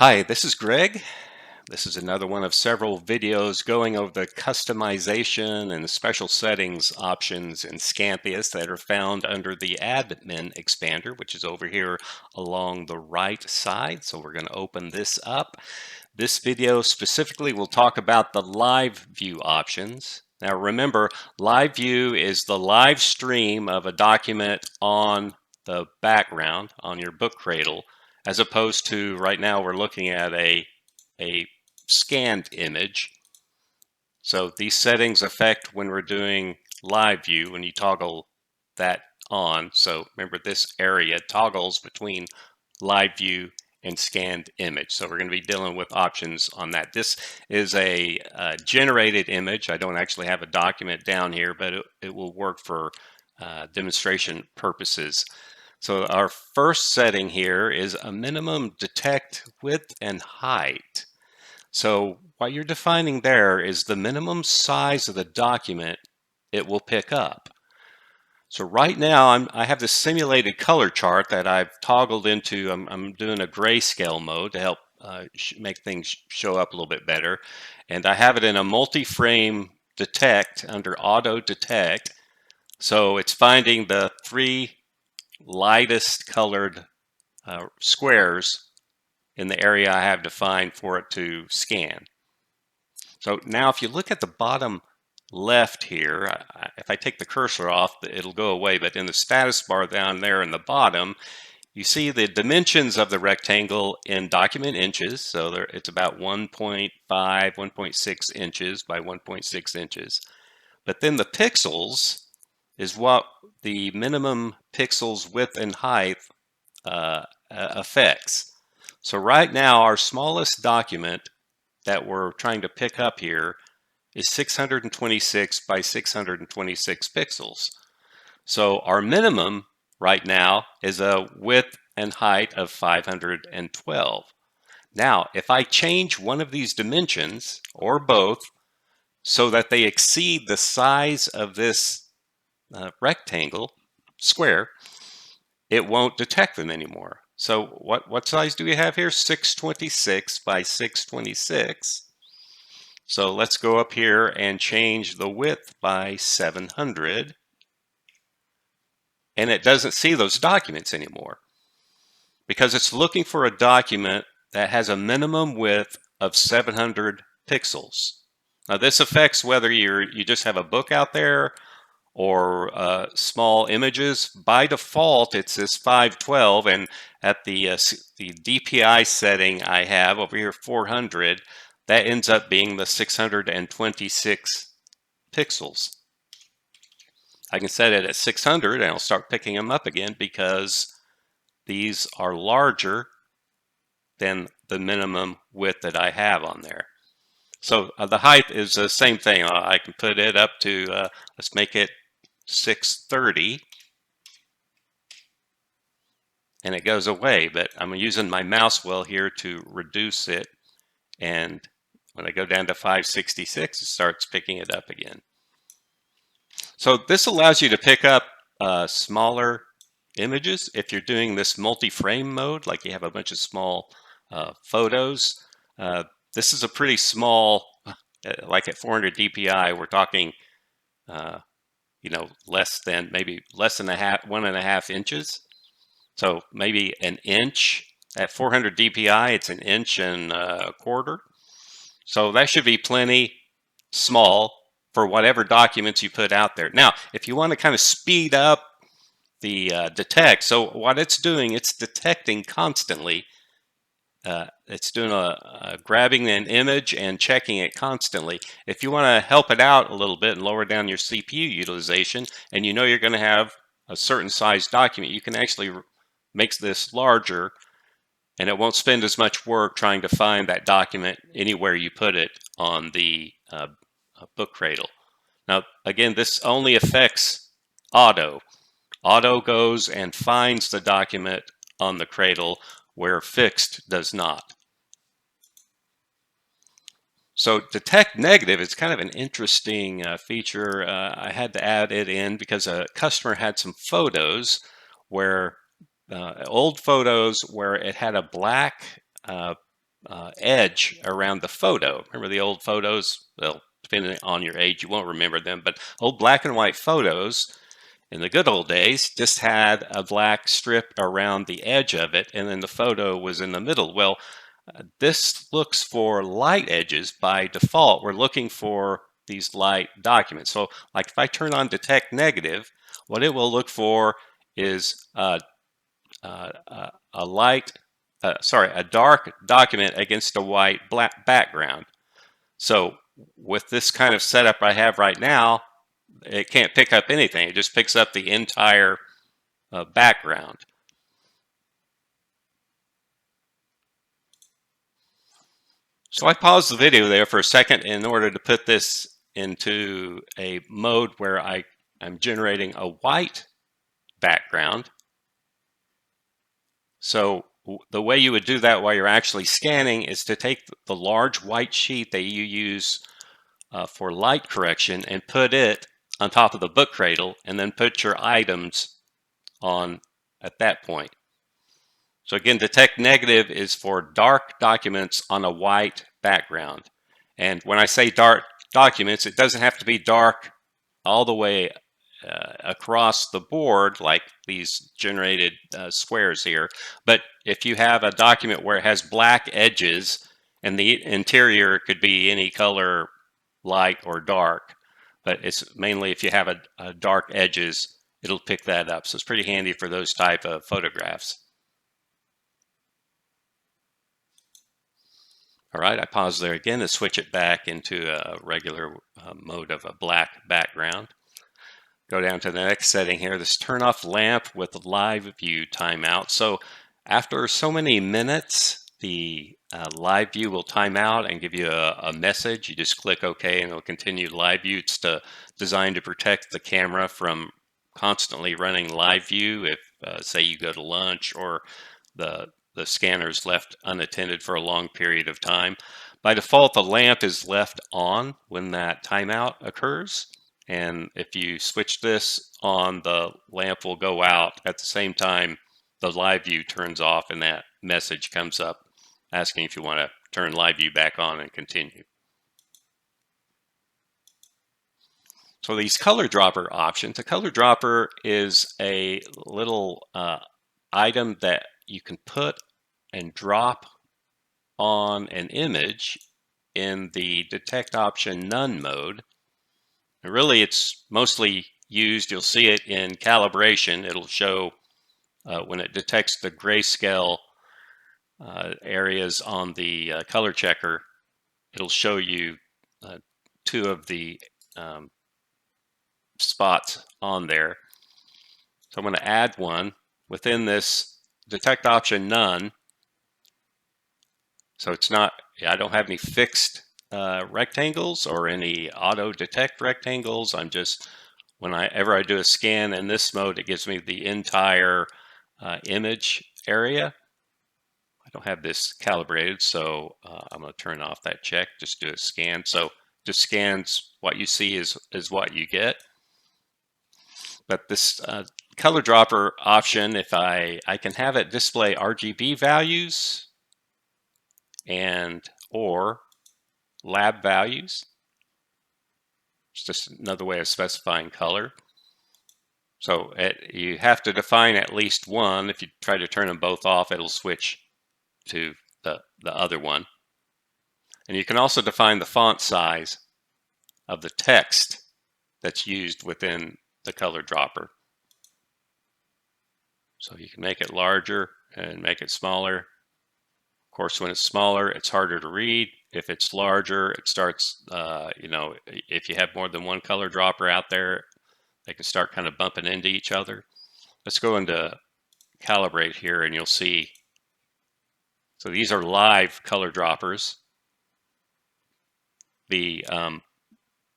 Hi, this is Greg. This is another one of several videos going over the customization and the special settings options in Scantheus that are found under the Admin Expander, which is over here along the right side. So we're going to open this up. This video specifically will talk about the live view options. Now remember, live view is the live stream of a document on the background on your book cradle, as opposed to right now we're looking at a scanned image. So these settings affect when we're doing live view when you toggle that on. So remember, this area toggles between live view and scanned image. So we're going to be dealing with options on that. This is a generated image. I don't actually have a document down here, but it will work for demonstration purposes. So our first setting here is a minimum detect width and height. So what you're defining there is the minimum size of the document it will pick up. So right now I have this simulated color chart that I've toggled into. I'm doing a grayscale mode to help make things show up a little bit better. And I have it in a multi-frame detect under auto detect. So it's finding the three lightest colored squares in the area I have defined for it to scan. So now if you look at the bottom left here, if I take the cursor off, it'll go away, but in the status bar down there in the bottom, you see the dimensions of the rectangle in document inches. So it's about 1.5, 1.6 inches by 1.6 inches. But then the pixels is what the minimum pixels width and height affects. So right now, our smallest document that we're trying to pick up here is 626 by 626 pixels. So our minimum right now is a width and height of 512. Now, if I change one of these dimensions, or both, so that they exceed the size of this rectangle, square, it won't detect them anymore. So what size do we have here? 626 by 626. So let's go up here and change the width by 700. And it doesn't see those documents anymore because it's looking for a document that has a minimum width of 700 pixels. Now this affects whether you just have a book out there or small images. By default, it's this 512, and at the DPI setting I have over here, 400, that ends up being the 626 pixels. I can set it at 600 and I'll start picking them up again because these are larger than the minimum width that I have on there. So the height is the same thing. I can put it up to, let's make it 630, and it goes away, but I'm using my mouse wheel here to reduce it, and when I go down to 566, it starts picking it up again. So this allows you to pick up smaller images if you're doing this multi-frame mode, like you have a bunch of small photos. This is a pretty small, like at 400 DPI, we're talking less than 1.5 inches. So maybe an inch. At 400 DPI, it's an inch and a quarter. So that should be plenty small for whatever documents you put out there. Now, if you want to kind of speed up the detect, so what it's doing, it's detecting constantly. It's doing grabbing an image and checking it constantly. If you want to help it out a little bit and lower down your CPU utilization, and you know you're going to have a certain size document, you can actually make this larger, and it won't spend as much work trying to find that document anywhere you put it on the book cradle. Now, again, this only affects auto. Auto goes and finds the document on the cradle, where fixed does not. So detect negative is kind of an interesting feature. I had to add it in because a customer had some photos where old photos where it had a black edge around the photo. Remember the old photos? Well, depending on your age, you won't remember them, but old black and white photos in the good old days just had a black strip around the edge of it, and then the photo was in the middle. Well, this looks for light edges by default. We're looking for these light documents. So like if I turn on detect negative, what it will look for is a dark document against a white black background. So with this kind of setup I have right now, it can't pick up anything. It just picks up the entire background. So I paused the video there for a second in order to put this into a mode where I'm generating a white background. So the way you would do that while you're actually scanning is to take the large white sheet that you use for light correction and put it on top of the book cradle, and then put your items on at that point. So again, detect negative is for dark documents on a white background. And when I say dark documents, it doesn't have to be dark all the way across the board like these generated squares here. But if you have a document where it has black edges and the interior could be any color, light or dark, but it's mainly if you have a dark edges, it'll pick that up. So it's pretty handy for those type of photographs. All right, I pause there again to switch it back into a regular mode of a black background. Go down to the next setting here, this turn off lamp with live view timeout. So after so many minutes, the live view will time out and give you a message. You just click OK and it'll continue live view. It's designed to protect the camera from constantly running live view if, say, you go to lunch or the scanner's left unattended for a long period of time. By default, the lamp is left on when that timeout occurs. And if you switch this on, the lamp will go out at the same time the live view turns off, and that message comes up asking if you want to turn live view back on and continue. So these color dropper options, a color dropper is a little item that you can put and drop on an image in the detect option none mode. And really it's mostly used, you'll see it in calibration. It'll show when it detects the grayscale areas on the color checker, it'll show you two of the spots on there. So I'm going to add one within this detect option none. So it's not, I don't have any fixed rectangles or any auto detect rectangles. I'm just, whenever I do a scan in this mode, it gives me the entire image area. I don't have this calibrated, so I'm going to turn off that check, just do a scan. So just scans what you see is what you get. But this color dropper option, if I can have it display RGB values and or lab values. It's just another way of specifying color. So you have to define at least one. If you try to turn them both off, it'll switch to the other one. And you can also define the font size of the text that's used within the color dropper. So you can make it larger and make it smaller. Of course, when it's smaller, it's harder to read. If it's larger, it starts, if you have more than one color dropper out there, they can start kind of bumping into each other. Let's go into calibrate here and you'll see. So these are live color droppers. The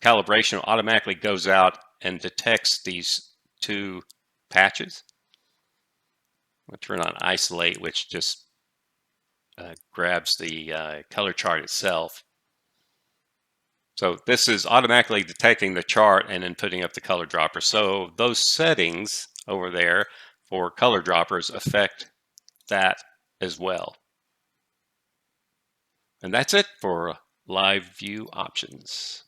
calibration automatically goes out and detects these two patches. I'm going to turn on isolate, which just grabs the color chart itself. So this is automatically detecting the chart and then putting up the color dropper. So those settings over there for color droppers affect that as well. And that's it for live view options.